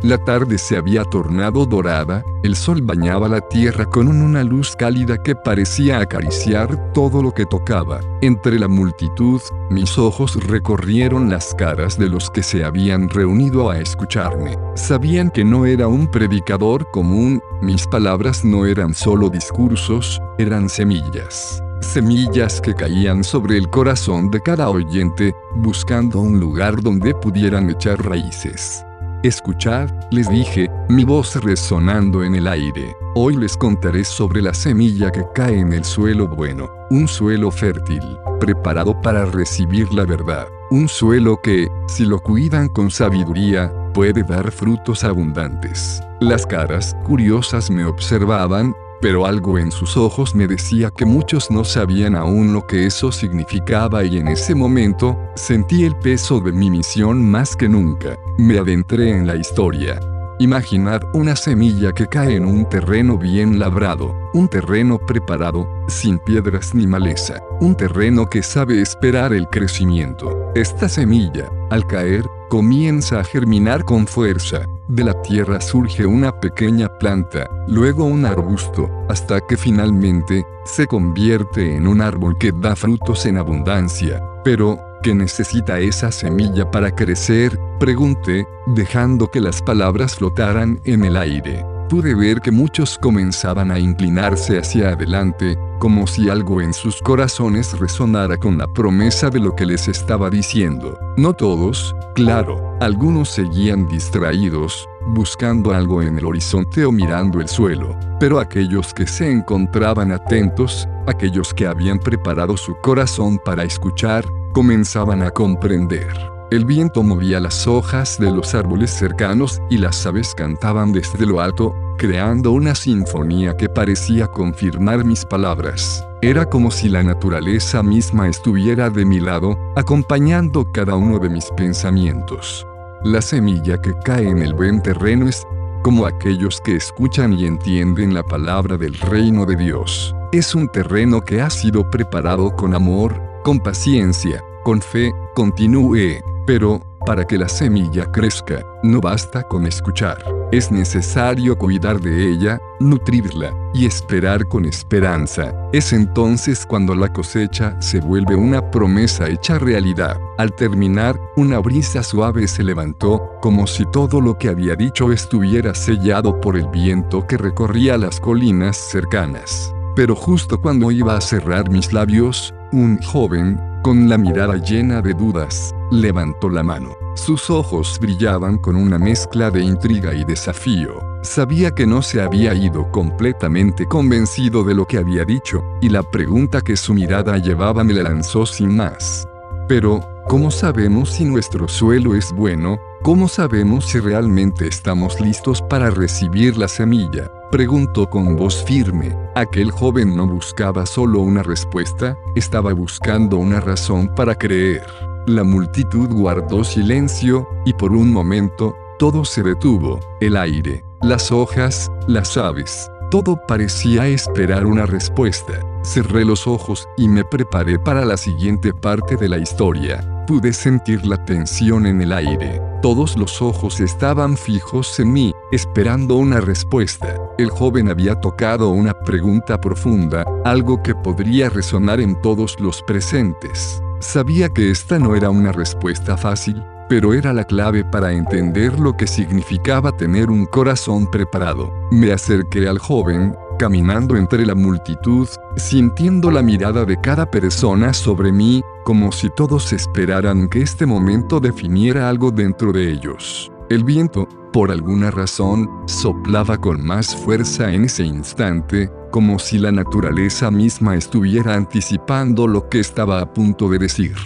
La tarde se había tornado dorada, el sol bañaba la tierra con una luz cálida que parecía acariciar todo lo que tocaba. Entre la multitud, mis ojos recorrieron las caras de los que se habían reunido a escucharme. Sabían que no era un predicador común, mis palabras no eran solo discursos, eran semillas. Semillas que caían sobre el corazón de cada oyente, buscando un lugar donde pudieran echar raíces. Escuchad, les dije, mi voz resonando en el aire. Hoy les contaré sobre la semilla que cae en el suelo bueno, un suelo fértil, preparado para recibir la verdad. Un suelo que, si lo cuidan con sabiduría, puede dar frutos abundantes. Las caras curiosas me observaban, pero algo en sus ojos me decía que muchos no sabían aún lo que eso significaba y en ese momento, sentí el peso de mi misión más que nunca. Me adentré en la historia. Imaginad una semilla que cae en un terreno bien labrado, un terreno preparado, sin piedras ni maleza, un terreno que sabe esperar el crecimiento. Esta semilla, al caer, comienza a germinar con fuerza. De la tierra surge una pequeña planta, luego un arbusto, hasta que finalmente se convierte en un árbol que da frutos en abundancia. Pero, ¿qué necesita esa semilla para crecer?, pregunté, dejando que las palabras flotaran en el aire. Pude ver que muchos comenzaban a inclinarse hacia adelante, como si algo en sus corazones resonara con la promesa de lo que les estaba diciendo. No todos, claro, algunos seguían distraídos, buscando algo en el horizonte o mirando el suelo, pero aquellos que se encontraban atentos, aquellos que habían preparado su corazón para escuchar, comenzaban a comprender. El viento movía las hojas de los árboles cercanos y las aves cantaban desde lo alto, creando una sinfonía que parecía confirmar mis palabras. Era como si la naturaleza misma estuviera de mi lado, acompañando cada uno de mis pensamientos. La semilla que cae en el buen terreno es como aquellos que escuchan y entienden la palabra del reino de Dios. Es un terreno que ha sido preparado con amor, con paciencia, con fe, continúe. Pero, para que la semilla crezca, no basta con escuchar. Es necesario cuidar de ella, nutrirla, y esperar con esperanza. Es entonces cuando la cosecha se vuelve una promesa hecha realidad. Al terminar, una brisa suave se levantó, como si todo lo que había dicho estuviera sellado por el viento que recorría las colinas cercanas. Pero justo cuando iba a cerrar mis labios, un joven, con la mirada llena de dudas, levantó la mano. Sus ojos brillaban con una mezcla de intriga y desafío. Sabía que no se había ido completamente convencido de lo que había dicho, y la pregunta que su mirada llevaba me la lanzó sin más. Pero, ¿cómo sabemos si nuestro suelo es bueno? ¿Cómo sabemos si realmente estamos listos para recibir la semilla?, preguntó con voz firme. Aquel joven no buscaba solo una respuesta, estaba buscando una razón para creer. La multitud guardó silencio, y por un momento, todo se detuvo. El aire, las hojas, las aves, todo parecía esperar una respuesta. Cerré los ojos y me preparé para la siguiente parte de la historia. Pude sentir la tensión en el aire. Todos los ojos estaban fijos en mí, esperando una respuesta. El joven había tocado una pregunta profunda, algo que podría resonar en todos los presentes. Sabía que esta no era una respuesta fácil, pero era la clave para entender lo que significaba tener un corazón preparado. Me acerqué al joven, caminando entre la multitud, sintiendo la mirada de cada persona sobre mí, como si todos esperaran que este momento definiera algo dentro de ellos. El viento, por alguna razón, soplaba con más fuerza en ese instante, como si la naturaleza misma estuviera anticipando lo que estaba a punto de decir.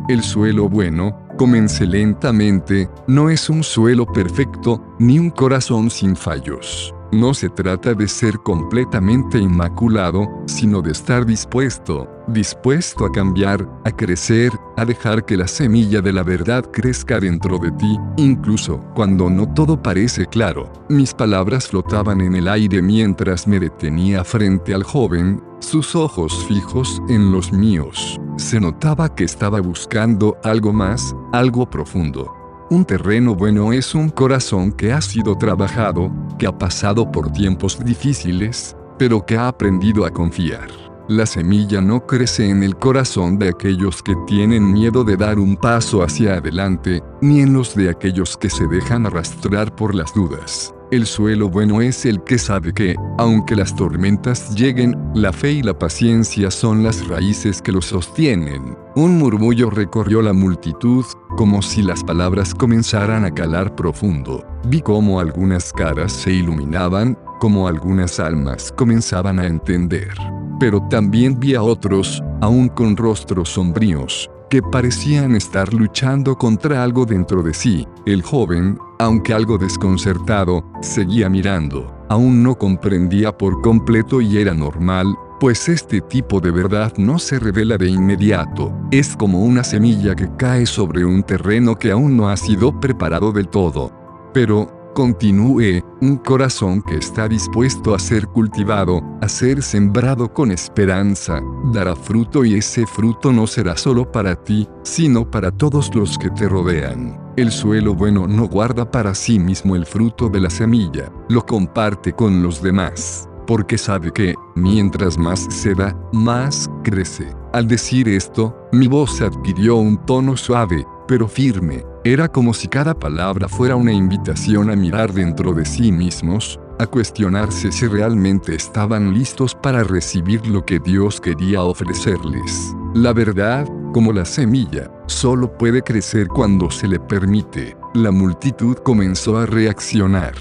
El suelo bueno, comencé lentamente, no es un suelo perfecto, ni un corazón sin fallos. No se trata de ser completamente inmaculado, sino de estar dispuesto a cambiar, a crecer, a dejar que la semilla de la verdad crezca dentro de ti, incluso cuando no todo parece claro. Mis palabras flotaban en el aire mientras me detenía frente al joven, sus ojos fijos en los míos. Se notaba que estaba buscando algo más, algo profundo. Un terreno bueno es un corazón que ha sido trabajado, que ha pasado por tiempos difíciles, pero que ha aprendido a confiar. La semilla no crece en el corazón de aquellos que tienen miedo de dar un paso hacia adelante, ni en los de aquellos que se dejan arrastrar por las dudas. El suelo bueno es el que sabe que, aunque las tormentas lleguen, la fe y la paciencia son las raíces que lo sostienen. Un murmullo recorrió la multitud, como si las palabras comenzaran a calar profundo. Vi cómo algunas caras se iluminaban, como algunas almas comenzaban a entender. Pero también vi a otros, aún con rostros sombríos, que parecían estar luchando contra algo dentro de sí. El joven, aunque algo desconcertado, seguía mirando. Aún no comprendía por completo y era normal, pues este tipo de verdad no se revela de inmediato. Es como una semilla que cae sobre un terreno que aún no ha sido preparado del todo. Pero, continúe, un corazón que está dispuesto a ser cultivado, a ser sembrado con esperanza, dará fruto y ese fruto no será solo para ti, sino para todos los que te rodean. El suelo bueno no guarda para sí mismo el fruto de la semilla, lo comparte con los demás, porque sabe que, mientras más se da, más crece. Al decir esto, mi voz adquirió un tono suave, pero firme. Era como si cada palabra fuera una invitación a mirar dentro de sí mismos, a cuestionarse si realmente estaban listos para recibir lo que Dios quería ofrecerles. La verdad, como la semilla, solo puede crecer cuando se le permite. La multitud comenzó a reaccionar.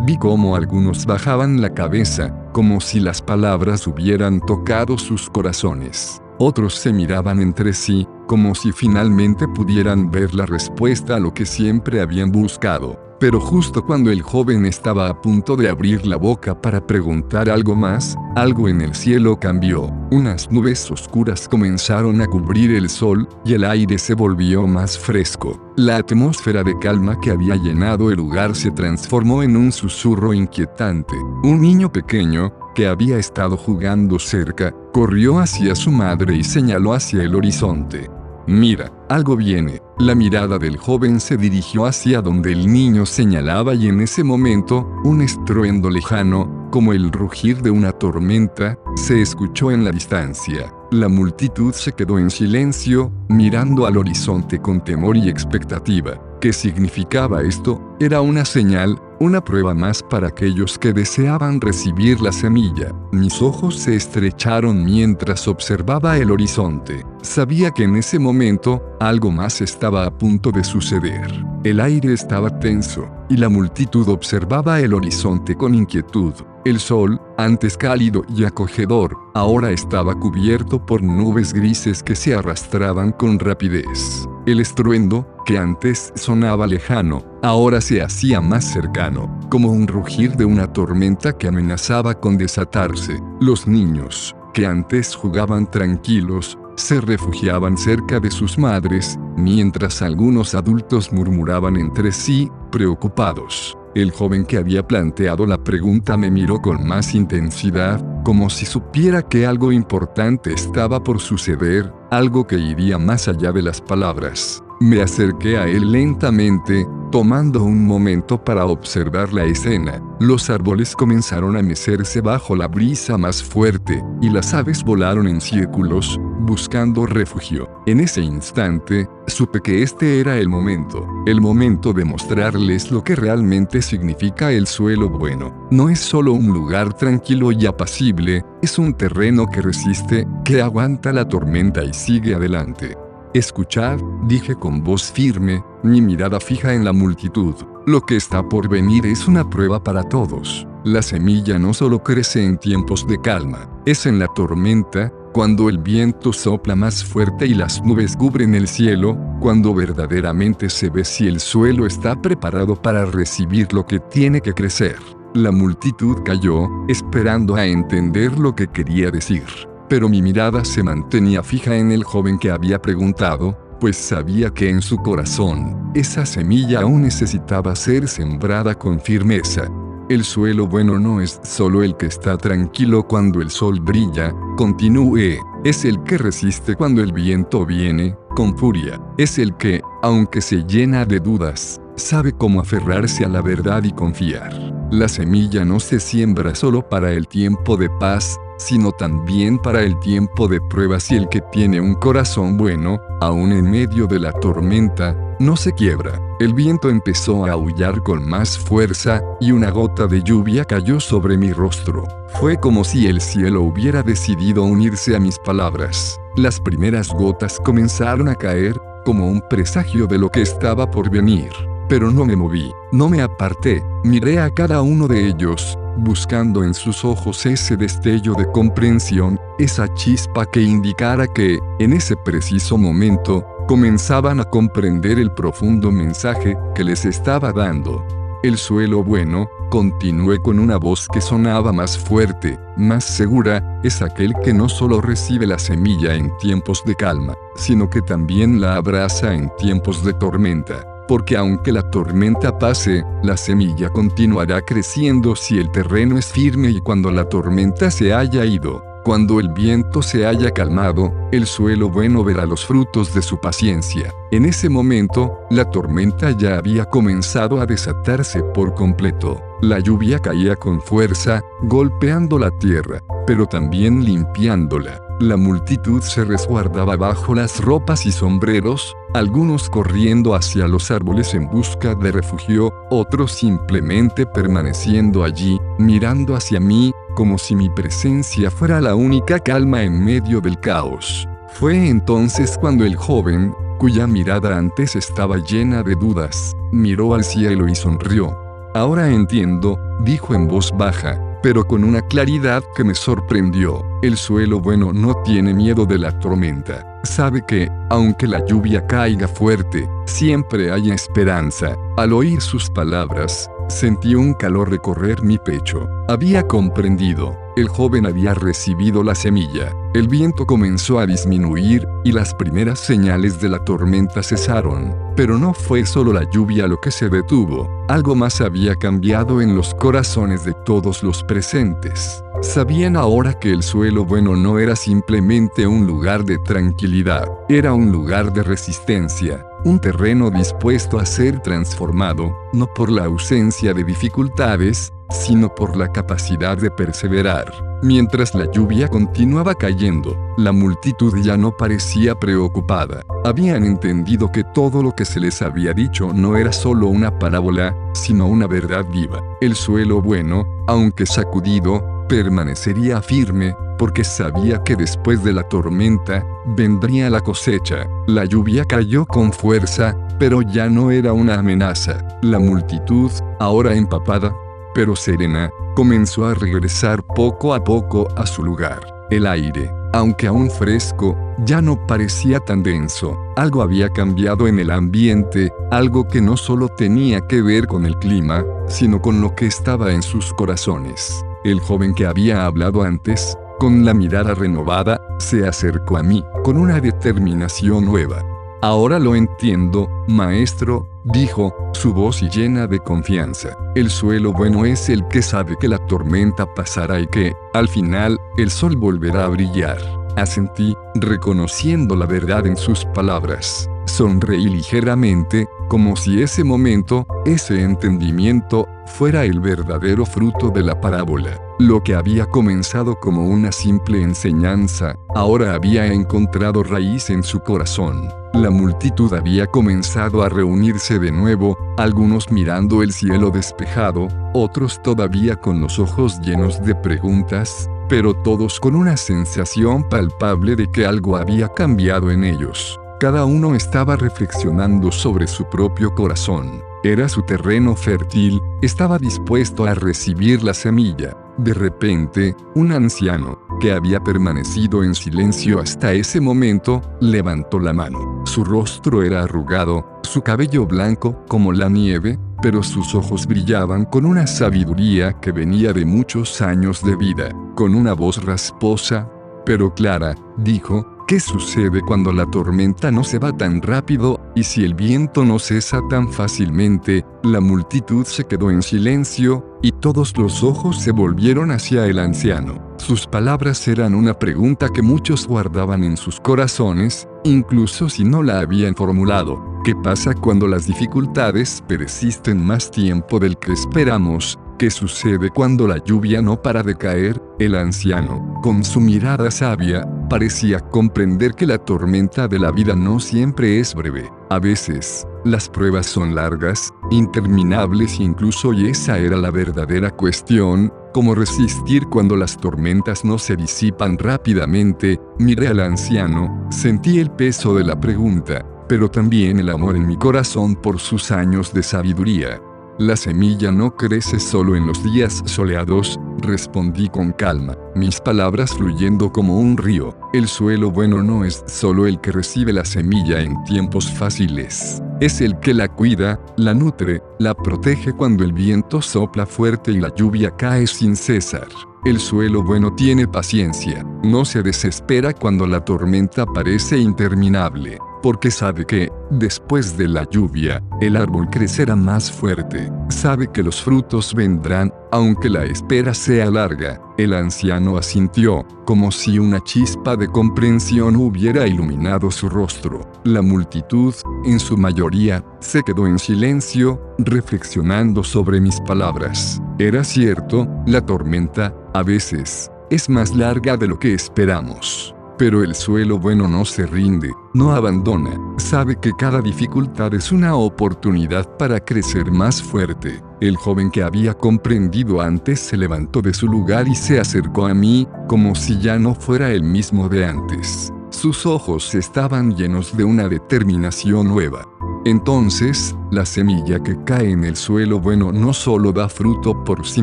Vi cómo algunos bajaban la cabeza, como si las palabras hubieran tocado sus corazones. Otros se miraban entre sí, como si finalmente pudieran ver la respuesta a lo que siempre habían buscado. Pero justo cuando el joven estaba a punto de abrir la boca para preguntar algo más, algo en el cielo cambió. Unas nubes oscuras comenzaron a cubrir el sol, y el aire se volvió más fresco. La atmósfera de calma que había llenado el lugar se transformó en un susurro inquietante. Un niño pequeño, que había estado jugando cerca, corrió hacia su madre y señaló hacia el horizonte. «Mira, algo viene». La mirada del joven se dirigió hacia donde el niño señalaba y en ese momento, un estruendo lejano, como el rugir de una tormenta, se escuchó en la distancia. La multitud se quedó en silencio, mirando al horizonte con temor y expectativa. ¿Qué significaba esto? Era una señal, una prueba más para aquellos que deseaban recibir la semilla. Mis ojos se estrecharon mientras observaba el horizonte. Sabía que en ese momento, algo más estaba a punto de suceder. El aire estaba tenso, y la multitud observaba el horizonte con inquietud. El sol, antes cálido y acogedor, ahora estaba cubierto por nubes grises que se arrastraban con rapidez. El estruendo, que antes sonaba lejano, ahora se hacía más cercano, como un rugir de una tormenta que amenazaba con desatarse. Los niños, que antes jugaban tranquilos, se refugiaban cerca de sus madres, mientras algunos adultos murmuraban entre sí, preocupados. El joven que había planteado la pregunta me miró con más intensidad, como si supiera que algo importante estaba por suceder, algo que iría más allá de las palabras. Me acerqué a él lentamente, tomando un momento para observar la escena. Los árboles comenzaron a mecerse bajo la brisa más fuerte, y las aves volaron en círculos, buscando refugio. En ese instante, supe que este era el momento de mostrarles lo que realmente significa el suelo bueno. No es solo un lugar tranquilo y apacible, es un terreno que resiste, que aguanta la tormenta y sigue adelante. «Escuchad», dije con voz firme, mi mirada fija en la multitud. «Lo que está por venir es una prueba para todos. La semilla no solo crece en tiempos de calma, es en la tormenta, cuando el viento sopla más fuerte y las nubes cubren el cielo, cuando verdaderamente se ve si el suelo está preparado para recibir lo que tiene que crecer». La multitud calló, esperando a entender lo que quería decir. Pero mi mirada se mantenía fija en el joven que había preguntado, pues sabía que en su corazón, esa semilla aún necesitaba ser sembrada con firmeza. El suelo bueno no es solo el que está tranquilo cuando el sol brilla, continúe, es el que resiste cuando el viento viene, con furia. Es el que, aunque se llena de dudas, sabe cómo aferrarse a la verdad y confiar. La semilla no se siembra solo para el tiempo de paz, sino también para el tiempo de pruebas, y el que tiene un corazón bueno, aun en medio de la tormenta, no se quiebra. El viento empezó a aullar con más fuerza, y una gota de lluvia cayó sobre mi rostro. Fue como si el cielo hubiera decidido unirse a mis palabras. Las primeras gotas comenzaron a caer, como un presagio de lo que estaba por venir. Pero no me moví, no me aparté, miré a cada uno de ellos, buscando en sus ojos ese destello de comprensión, esa chispa que indicara que, en ese preciso momento, comenzaban a comprender el profundo mensaje que les estaba dando. El suelo bueno, continué con una voz que sonaba más fuerte, más segura, es aquel que no solo recibe la semilla en tiempos de calma, sino que también la abraza en tiempos de tormenta. Porque aunque la tormenta pase, la semilla continuará creciendo si el terreno es firme, y cuando la tormenta se haya ido, cuando el viento se haya calmado, el suelo bueno verá los frutos de su paciencia. En ese momento, la tormenta ya había comenzado a desatarse por completo. La lluvia caía con fuerza, golpeando la tierra, pero también limpiándola. La multitud se resguardaba bajo las ropas y sombreros, algunos corriendo hacia los árboles en busca de refugio, otros simplemente permaneciendo allí, mirando hacia mí, como si mi presencia fuera la única calma en medio del caos. Fue entonces cuando el joven, cuya mirada antes estaba llena de dudas, miró al cielo y sonrió. «Ahora entiendo», dijo en voz baja, pero con una claridad que me sorprendió. El suelo bueno no tiene miedo de la tormenta. Sabe que, aunque la lluvia caiga fuerte, siempre hay esperanza. Al oír sus palabras, sentí un calor recorrer mi pecho. Había comprendido. El joven había recibido la semilla. El viento comenzó a disminuir, y las primeras señales de la tormenta cesaron. Pero no fue solo la lluvia lo que se detuvo. Algo más había cambiado en los corazones de todos los presentes. Sabían ahora que el suelo bueno no era simplemente un lugar de tranquilidad, era un lugar de resistencia, un terreno dispuesto a ser transformado, no por la ausencia de dificultades, sino por la capacidad de perseverar. Mientras la lluvia continuaba cayendo, la multitud ya no parecía preocupada. Habían entendido que todo lo que se les había dicho no era solo una parábola, sino una verdad viva. El suelo bueno, aunque sacudido, permanecería firme, porque sabía que después de la tormenta, vendría la cosecha. La lluvia cayó con fuerza, pero ya no era una amenaza. La multitud, ahora empapada, pero serena, comenzó a regresar poco a poco a su lugar. El aire, aunque aún fresco, ya no parecía tan denso. Algo había cambiado en el ambiente, algo que no solo tenía que ver con el clima, sino con lo que estaba en sus corazones. El joven que había hablado antes, con la mirada renovada, se acercó a mí, con una determinación nueva. «Ahora lo entiendo, maestro», dijo, su voz llena de confianza. El suelo bueno es el que sabe que la tormenta pasará y que, al final, el sol volverá a brillar. Asentí, reconociendo la verdad en sus palabras. Sonreí ligeramente, como si ese momento, ese entendimiento, fuera el verdadero fruto de la parábola. Lo que había comenzado como una simple enseñanza, ahora había encontrado raíz en su corazón. La multitud había comenzado a reunirse de nuevo, algunos mirando el cielo despejado, otros todavía con los ojos llenos de preguntas, pero todos con una sensación palpable de que algo había cambiado en ellos. Cada uno estaba reflexionando sobre su propio corazón. Era su terreno fértil, estaba dispuesto a recibir la semilla. De repente, un anciano, que había permanecido en silencio hasta ese momento, levantó la mano. Su rostro era arrugado, su cabello blanco como la nieve, pero sus ojos brillaban con una sabiduría que venía de muchos años de vida. Con una voz rasposa, pero clara, dijo: «¿Qué sucede cuando la tormenta no se va tan rápido, y si el viento no cesa tan fácilmente?» La multitud se quedó en silencio, y todos los ojos se volvieron hacia el anciano. Sus palabras eran una pregunta que muchos guardaban en sus corazones, incluso si no la habían formulado. ¿Qué pasa cuando las dificultades persisten más tiempo del que esperamos? ¿Qué sucede cuando la lluvia no para de caer? El anciano, con su mirada sabia, parecía comprender que la tormenta de la vida no siempre es breve. A veces, las pruebas son largas, interminables incluso, y esa era la verdadera cuestión: ¿cómo resistir cuando las tormentas no se disipan rápidamente? Miré al anciano, sentí el peso de la pregunta, pero también el amor en mi corazón por sus años de sabiduría. La semilla no crece solo en los días soleados, respondí con calma, mis palabras fluyendo como un río. El suelo bueno no es solo el que recibe la semilla en tiempos fáciles. Es el que la cuida, la nutre, la protege cuando el viento sopla fuerte y la lluvia cae sin cesar. El suelo bueno tiene paciencia, no se desespera cuando la tormenta parece interminable, porque sabe que, después de la lluvia, el árbol crecerá más fuerte. Sabe que los frutos vendrán, aunque la espera sea larga. El anciano asintió, como si una chispa de comprensión hubiera iluminado su rostro. La multitud, en su mayoría, se quedó en silencio, reflexionando sobre mis palabras. Era cierto, la tormenta, a veces, es más larga de lo que esperamos. Pero el suelo bueno no se rinde, no abandona, sabe que cada dificultad es una oportunidad para crecer más fuerte. El joven que había comprendido antes se levantó de su lugar y se acercó a mí, como si ya no fuera el mismo de antes. Sus ojos estaban llenos de una determinación nueva. Entonces, la semilla que cae en el suelo bueno no solo da fruto por sí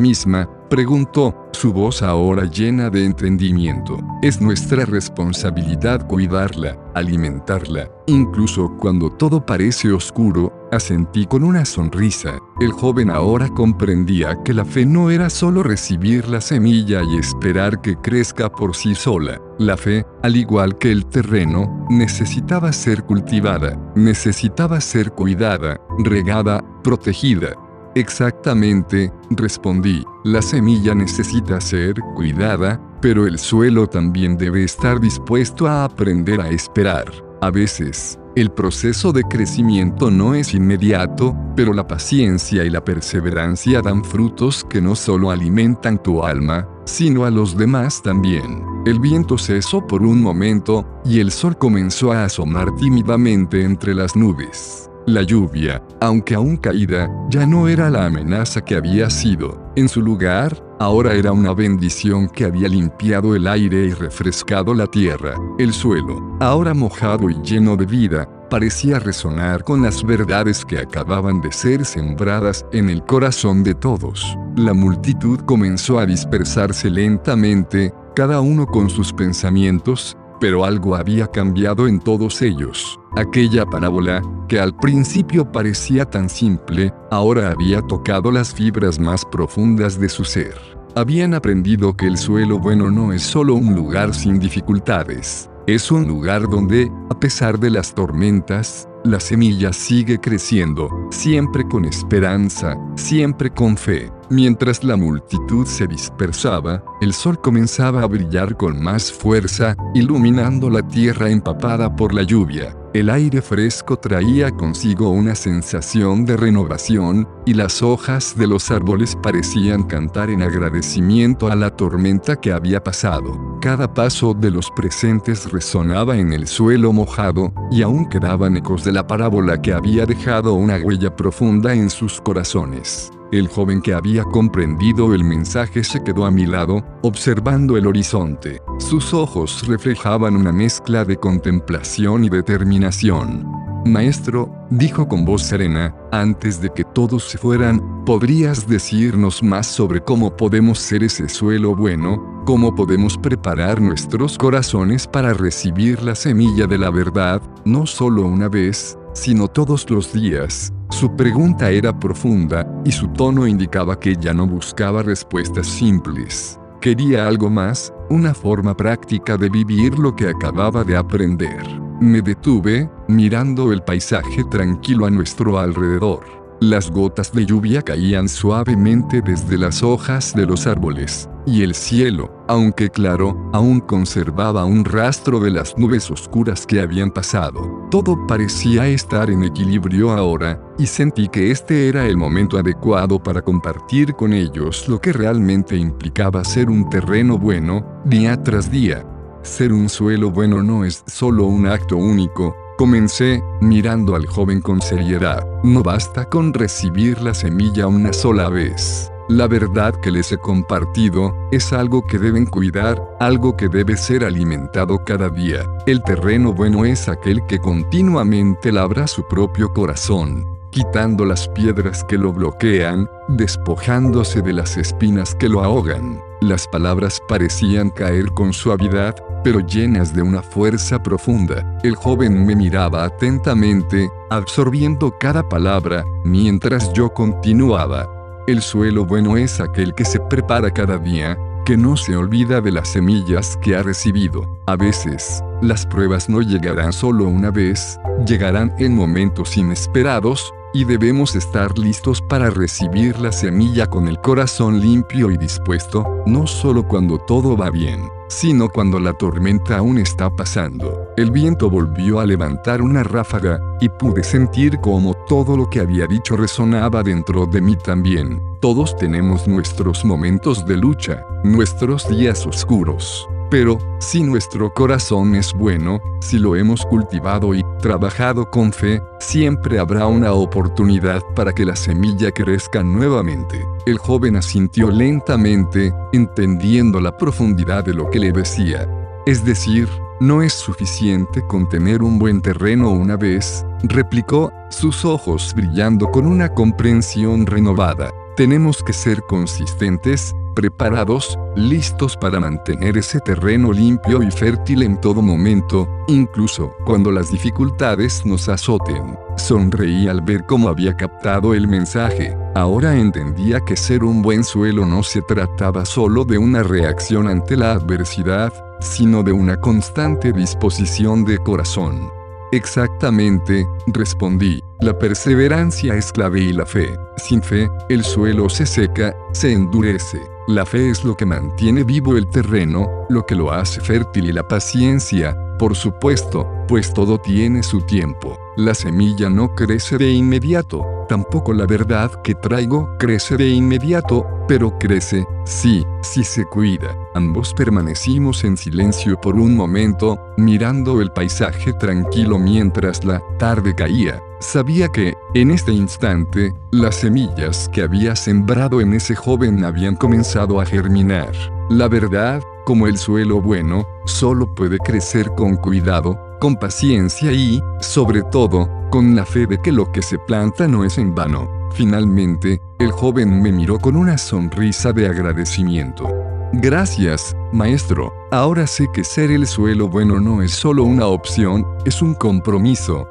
misma, preguntó, su voz ahora llena de entendimiento. Es nuestra responsabilidad cuidarla, alimentarla, incluso cuando todo parece oscuro. Asentí con una sonrisa. El joven ahora comprendía que la fe no era solo recibir la semilla y esperar que crezca por sí sola. La fe, al igual que el terreno, necesitaba ser cultivada, necesitaba ser cuidada, regada, protegida. Exactamente, respondí, la semilla necesita ser cuidada, pero el suelo también debe estar dispuesto a aprender a esperar. A veces, el proceso de crecimiento no es inmediato, pero la paciencia y la perseverancia dan frutos que no solo alimentan tu alma, sino a los demás también. El viento cesó por un momento, y el sol comenzó a asomar tímidamente entre las nubes. La lluvia, aunque aún caída, ya no era la amenaza que había sido. En su lugar, ahora era una bendición que había limpiado el aire y refrescado la tierra. El suelo, ahora mojado y lleno de vida, parecía resonar con las verdades que acababan de ser sembradas en el corazón de todos. La multitud comenzó a dispersarse lentamente, cada uno con sus pensamientos, pero algo había cambiado en todos ellos. Aquella parábola, que al principio parecía tan simple, ahora había tocado las fibras más profundas de su ser. Habían aprendido que el suelo bueno no es solo un lugar sin dificultades. Es un lugar donde, a pesar de las tormentas, la semilla sigue creciendo, siempre con esperanza, siempre con fe. Mientras la multitud se dispersaba, el sol comenzaba a brillar con más fuerza, iluminando la tierra empapada por la lluvia. El aire fresco traía consigo una sensación de renovación, y las hojas de los árboles parecían cantar en agradecimiento a la tormenta que había pasado. Cada paso de los presentes resonaba en el suelo mojado, y aún quedaban ecos de la parábola que había dejado una huella profunda en sus corazones. El joven que había comprendido el mensaje se quedó a mi lado, observando el horizonte. Sus ojos reflejaban una mezcla de contemplación y determinación. Maestro, dijo con voz serena, antes de que todos se fueran, ¿podrías decirnos más sobre cómo podemos ser ese suelo bueno? ¿Cómo podemos preparar nuestros corazones para recibir la semilla de la verdad, no solo una vez, sino todos los días? Su pregunta era profunda, y su tono indicaba que ya no buscaba respuestas simples. Quería algo más, una forma práctica de vivir lo que acababa de aprender. Me detuve, mirando el paisaje tranquilo a nuestro alrededor. Las gotas de lluvia caían suavemente desde las hojas de los árboles, y el cielo, aunque claro, aún conservaba un rastro de las nubes oscuras que habían pasado. Todo parecía estar en equilibrio ahora, y sentí que este era el momento adecuado para compartir con ellos lo que realmente implicaba ser un terreno bueno, día tras día. Ser un suelo bueno no es solo un acto único. Comencé, mirando al joven con seriedad. No basta con recibir la semilla una sola vez. La verdad que les he compartido es algo que deben cuidar, algo que debe ser alimentado cada día. El terreno bueno es aquel que continuamente labra su propio corazón, quitando las piedras que lo bloquean, despojándose de las espinas que lo ahogan. Las palabras parecían caer con suavidad, pero llenas de una fuerza profunda. El joven me miraba atentamente, absorbiendo cada palabra, mientras yo continuaba. El suelo bueno es aquel que se prepara cada día, que no se olvida de las semillas que ha recibido. A veces, las pruebas no llegarán solo una vez, llegarán en momentos inesperados, y debemos estar listos para recibir la semilla con el corazón limpio y dispuesto, no solo cuando todo va bien, sino cuando la tormenta aún está pasando. El viento volvió a levantar una ráfaga, y pude sentir cómo todo lo que había dicho resonaba dentro de mí también. Todos tenemos nuestros momentos de lucha, nuestros días oscuros. Pero, si nuestro corazón es bueno, si lo hemos cultivado y trabajado con fe, siempre habrá una oportunidad para que la semilla crezca nuevamente. El joven asintió lentamente, entendiendo la profundidad de lo que le decía. Es decir, no es suficiente con tener un buen terreno una vez, replicó, sus ojos brillando con una comprensión renovada. Tenemos que ser consistentes, preparados, listos para mantener ese terreno limpio y fértil en todo momento, incluso cuando las dificultades nos azoten. Sonreí al ver cómo había captado el mensaje. Ahora entendía que ser un buen suelo no se trataba solo de una reacción ante la adversidad, sino de una constante disposición de corazón. Exactamente, respondí. La perseverancia es clave y la fe. Sin fe, el suelo se seca, se endurece. La fe es lo que mantiene vivo el terreno, lo que lo hace fértil, y la paciencia, por supuesto, pues todo tiene su tiempo. La semilla no crece de inmediato, tampoco la verdad que traigo crece de inmediato, pero crece, sí, si se cuida. Ambos permanecimos en silencio por un momento, mirando el paisaje tranquilo mientras la tarde caía. Sabía que, en este instante, las semillas que había sembrado en ese joven habían comenzado a germinar. La verdad, como el suelo bueno, solo puede crecer con cuidado, con paciencia y, sobre todo, con la fe de que lo que se planta no es en vano. Finalmente, el joven me miró con una sonrisa de agradecimiento. Gracias, maestro. Ahora sé que ser el suelo bueno no es solo una opción, es un compromiso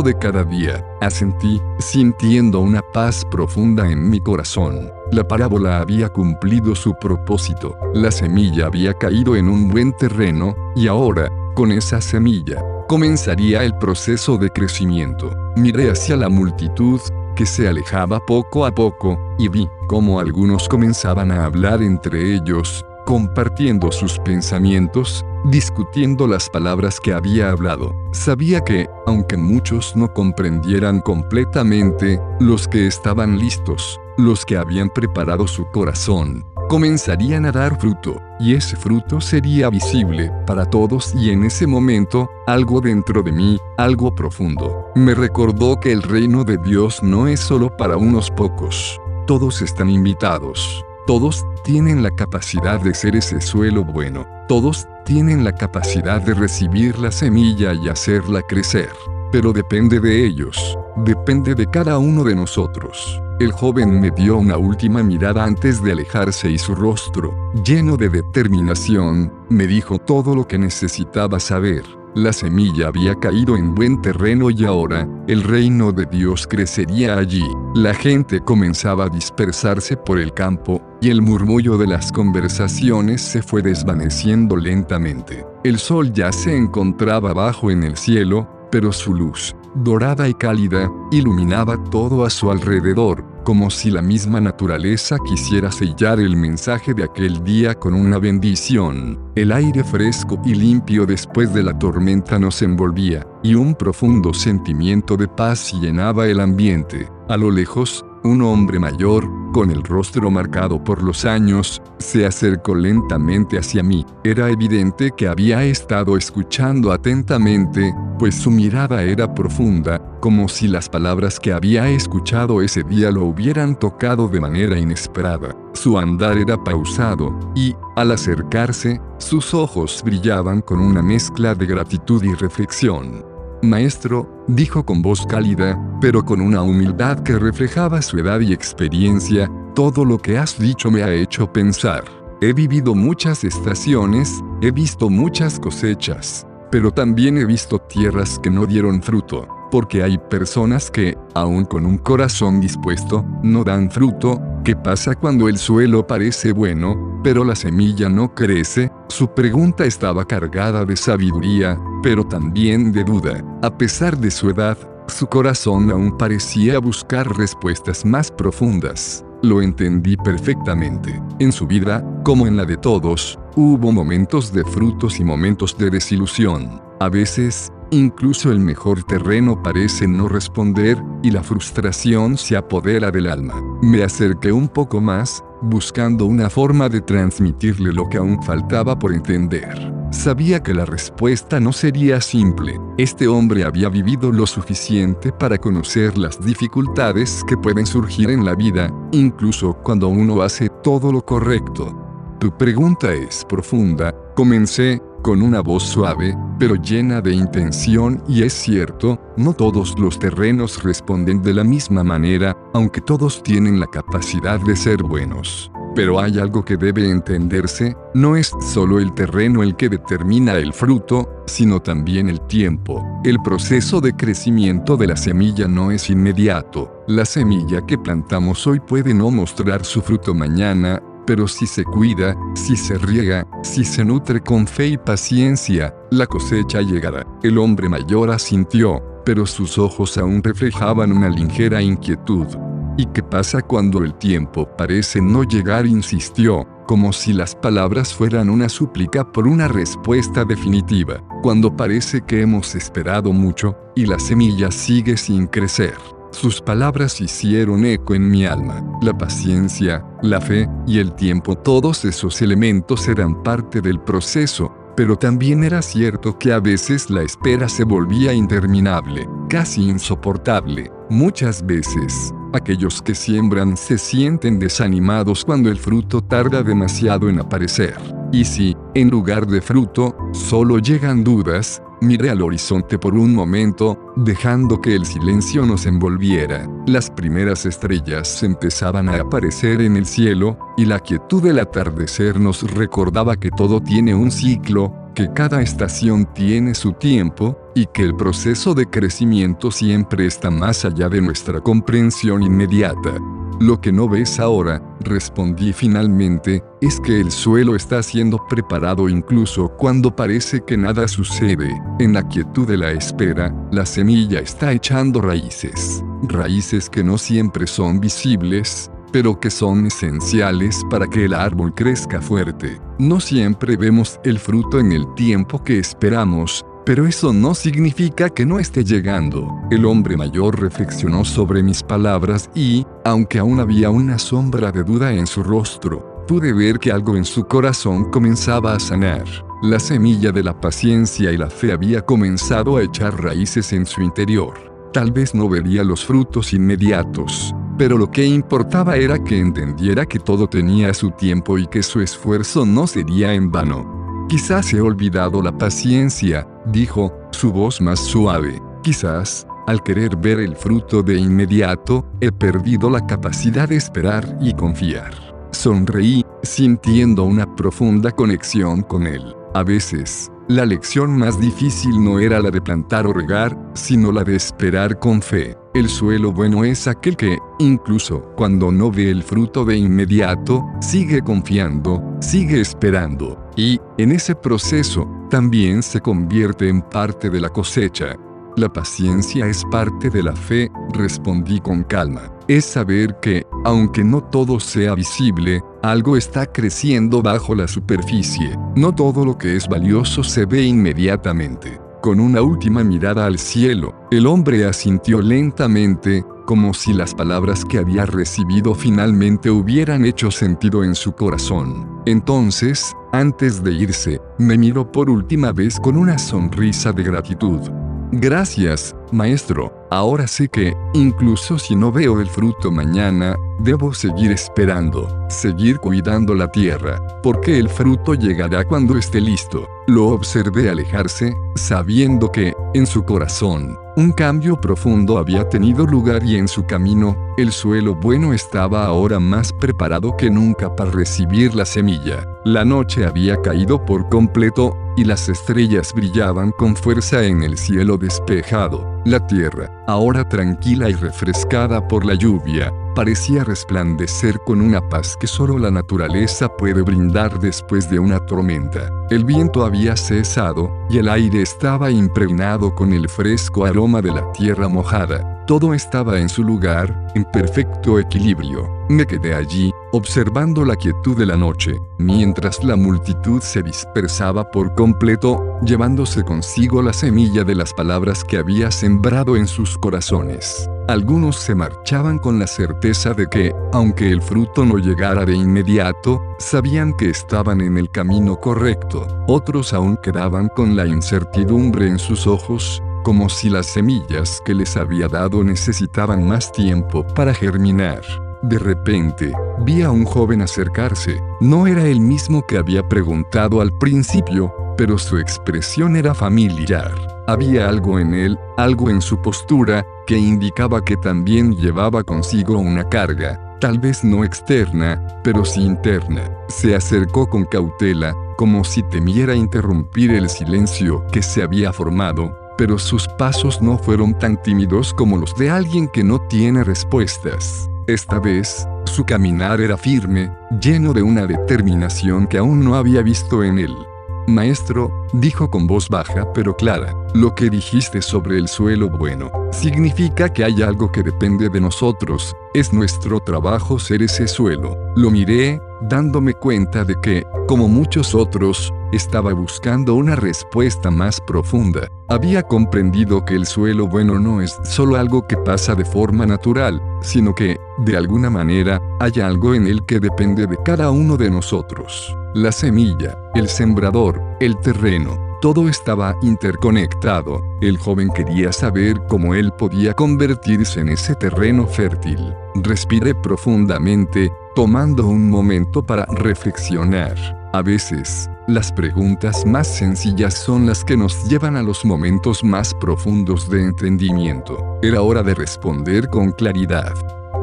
de cada día. Asentí, sintiendo una paz profunda en mi corazón. La parábola había cumplido su propósito. La semilla había caído en un buen terreno, y ahora, con esa semilla, comenzaría el proceso de crecimiento. Miré hacia la multitud, que se alejaba poco a poco, y vi cómo algunos comenzaban a hablar entre ellos, compartiendo sus pensamientos, discutiendo las palabras que había hablado. Sabía que, aunque muchos no comprendieran completamente, los que estaban listos, los que habían preparado su corazón, comenzarían a dar fruto, y ese fruto sería visible para todos, y en ese momento, algo dentro de mí, algo profundo, me recordó que el reino de Dios no es solo para unos pocos. Todos están invitados. Todos tienen la capacidad de ser ese suelo bueno. Todos tienen la capacidad de recibir la semilla y hacerla crecer. Pero depende de ellos. Depende de cada uno de nosotros. El joven me dio una última mirada antes de alejarse y su rostro, lleno de determinación, me dijo todo lo que necesitaba saber. La semilla había caído en buen terreno y ahora, el reino de Dios crecería allí. La gente comenzaba a dispersarse por el campo, y el murmullo de las conversaciones se fue desvaneciendo lentamente. El sol ya se encontraba bajo en el cielo, pero su luz, dorada y cálida, iluminaba todo a su alrededor, como si la misma naturaleza quisiera sellar el mensaje de aquel día con una bendición. El aire fresco y limpio después de la tormenta nos envolvía, y un profundo sentimiento de paz llenaba el ambiente. A lo lejos, un hombre mayor, con el rostro marcado por los años, se acercó lentamente hacia mí. Era evidente que había estado escuchando atentamente, pues su mirada era profunda, como si las palabras que había escuchado ese día lo hubieran tocado de manera inesperada. Su andar era pausado, y, al acercarse, sus ojos brillaban con una mezcla de gratitud y reflexión. «Maestro», dijo con voz cálida, pero con una humildad que reflejaba su edad y experiencia, «todo lo que has dicho me ha hecho pensar. He vivido muchas estaciones, he visto muchas cosechas, pero también he visto tierras que no dieron fruto, porque hay personas que, aun con un corazón dispuesto, no dan fruto. ¿Qué pasa cuando el suelo parece bueno, pero la semilla no crece?» Su pregunta estaba cargada de sabiduría, pero también de duda. A pesar de su edad, su corazón aún parecía buscar respuestas más profundas. Lo entendí perfectamente. En su vida, como en la de todos, hubo momentos de frutos y momentos de desilusión. A veces, incluso el mejor terreno parece no responder, y la frustración se apodera del alma. Me acerqué un poco más, buscando una forma de transmitirle lo que aún faltaba por entender. Sabía que la respuesta no sería simple. Este hombre había vivido lo suficiente para conocer las dificultades que pueden surgir en la vida, incluso cuando uno hace todo lo correcto. «Tu pregunta es profunda», comencé, con una voz suave, pero llena de intención, y es cierto, no todos los terrenos responden de la misma manera, aunque todos tienen la capacidad de ser buenos. Pero hay algo que debe entenderse: no es solo el terreno el que determina el fruto, sino también el tiempo. El proceso de crecimiento de la semilla no es inmediato. La semilla que plantamos hoy puede no mostrar su fruto mañana, pero si se cuida, si se riega, si se nutre con fe y paciencia, la cosecha llegará. El hombre mayor asintió, pero sus ojos aún reflejaban una ligera inquietud. «¿Y qué pasa cuando el tiempo parece no llegar?», insistió, como si las palabras fueran una súplica por una respuesta definitiva. «Cuando parece que hemos esperado mucho, y la semilla sigue sin crecer». Sus palabras hicieron eco en mi alma. La paciencia, la fe y el tiempo, todos esos elementos eran parte del proceso, pero también era cierto que a veces la espera se volvía interminable, casi insoportable. Muchas veces, aquellos que siembran se sienten desanimados cuando el fruto tarda demasiado en aparecer. Y si, en lugar de fruto, solo llegan dudas, miré al horizonte por un momento, dejando que el silencio nos envolviera. Las primeras estrellas empezaban a aparecer en el cielo, y la quietud del atardecer nos recordaba que todo tiene un ciclo, que cada estación tiene su tiempo, y que el proceso de crecimiento siempre está más allá de nuestra comprensión inmediata. «Lo que no ves ahora», respondí finalmente, «es que el suelo está siendo preparado incluso cuando parece que nada sucede. En la quietud de la espera, la semilla está echando raíces. Raíces que no siempre son visibles, pero que son esenciales para que el árbol crezca fuerte. No siempre vemos el fruto en el tiempo que esperamos, pero eso no significa que no esté llegando». El hombre mayor reflexionó sobre mis palabras y, aunque aún había una sombra de duda en su rostro, pude ver que algo en su corazón comenzaba a sanar. La semilla de la paciencia y la fe había comenzado a echar raíces en su interior. Tal vez no vería los frutos inmediatos, pero lo que importaba era que entendiera que todo tenía su tiempo y que su esfuerzo no sería en vano. «Quizás he olvidado la paciencia», dijo, su voz más suave. «Quizás, al querer ver el fruto de inmediato, he perdido la capacidad de esperar y confiar». Sonreí, sintiendo una profunda conexión con él. A veces, la lección más difícil no era la de plantar o regar, sino la de esperar con fe. El suelo bueno es aquel que, incluso cuando no ve el fruto de inmediato, sigue confiando, sigue esperando, y, en ese proceso, también se convierte en parte de la cosecha. La paciencia es parte de la fe, respondí con calma. Es saber que, aunque no todo sea visible, algo está creciendo bajo la superficie. No todo lo que es valioso se ve inmediatamente. Con una última mirada al cielo, el hombre asintió lentamente, como si las palabras que había recibido finalmente hubieran hecho sentido en su corazón. Entonces, antes de irse, me miró por última vez con una sonrisa de gratitud. Gracias, maestro. Ahora sé que, incluso si no veo el fruto mañana, debo seguir esperando, seguir cuidando la tierra, porque el fruto llegará cuando esté listo. Lo observé alejarse, sabiendo que, en su corazón, un cambio profundo había tenido lugar y en su camino, el suelo bueno estaba ahora más preparado que nunca para recibir la semilla. La noche había caído por completo, y las estrellas brillaban con fuerza en el cielo despejado. La tierra, ahora tranquila y refrescada por la lluvia, parecía resplandecer con una paz que solo la naturaleza puede brindar después de una tormenta. El viento había cesado, y el aire estaba impregnado con el fresco aroma de la tierra mojada. Todo estaba en su lugar, en perfecto equilibrio. Me quedé allí, observando la quietud de la noche, mientras la multitud se dispersaba por completo, llevándose consigo la semilla de las palabras que había sembrado en sus corazones. Algunos se marchaban con la certeza de que, aunque el fruto no llegara de inmediato, sabían que estaban en el camino correcto. Otros aún quedaban con la incertidumbre en sus ojos, como si las semillas que les había dado necesitaban más tiempo para germinar. De repente, vi a un joven acercarse. No era el mismo que había preguntado al principio, pero su expresión era familiar. Había algo en él, algo en su postura, que indicaba que también llevaba consigo una carga, tal vez no externa, pero sí interna. Se acercó con cautela, como si temiera interrumpir el silencio que se había formado, pero sus pasos no fueron tan tímidos como los de alguien que no tiene respuestas. Esta vez, su caminar era firme, lleno de una determinación que aún no había visto en él. Maestro, dijo con voz baja pero clara, lo que dijiste sobre el suelo bueno, significa que hay algo que depende de nosotros, es nuestro trabajo ser ese suelo. Lo miré, dándome cuenta de que, como muchos otros, estaba buscando una respuesta más profunda. Había comprendido que el suelo bueno no es solo algo que pasa de forma natural, sino que, de alguna manera, hay algo en él que depende de cada uno de nosotros. La semilla, el sembrador, el terreno, todo estaba interconectado. El joven quería saber cómo él podía convertirse en ese terreno fértil. Respiré profundamente, tomando un momento para reflexionar. A veces, las preguntas más sencillas son las que nos llevan a los momentos más profundos de entendimiento. Era hora de responder con claridad.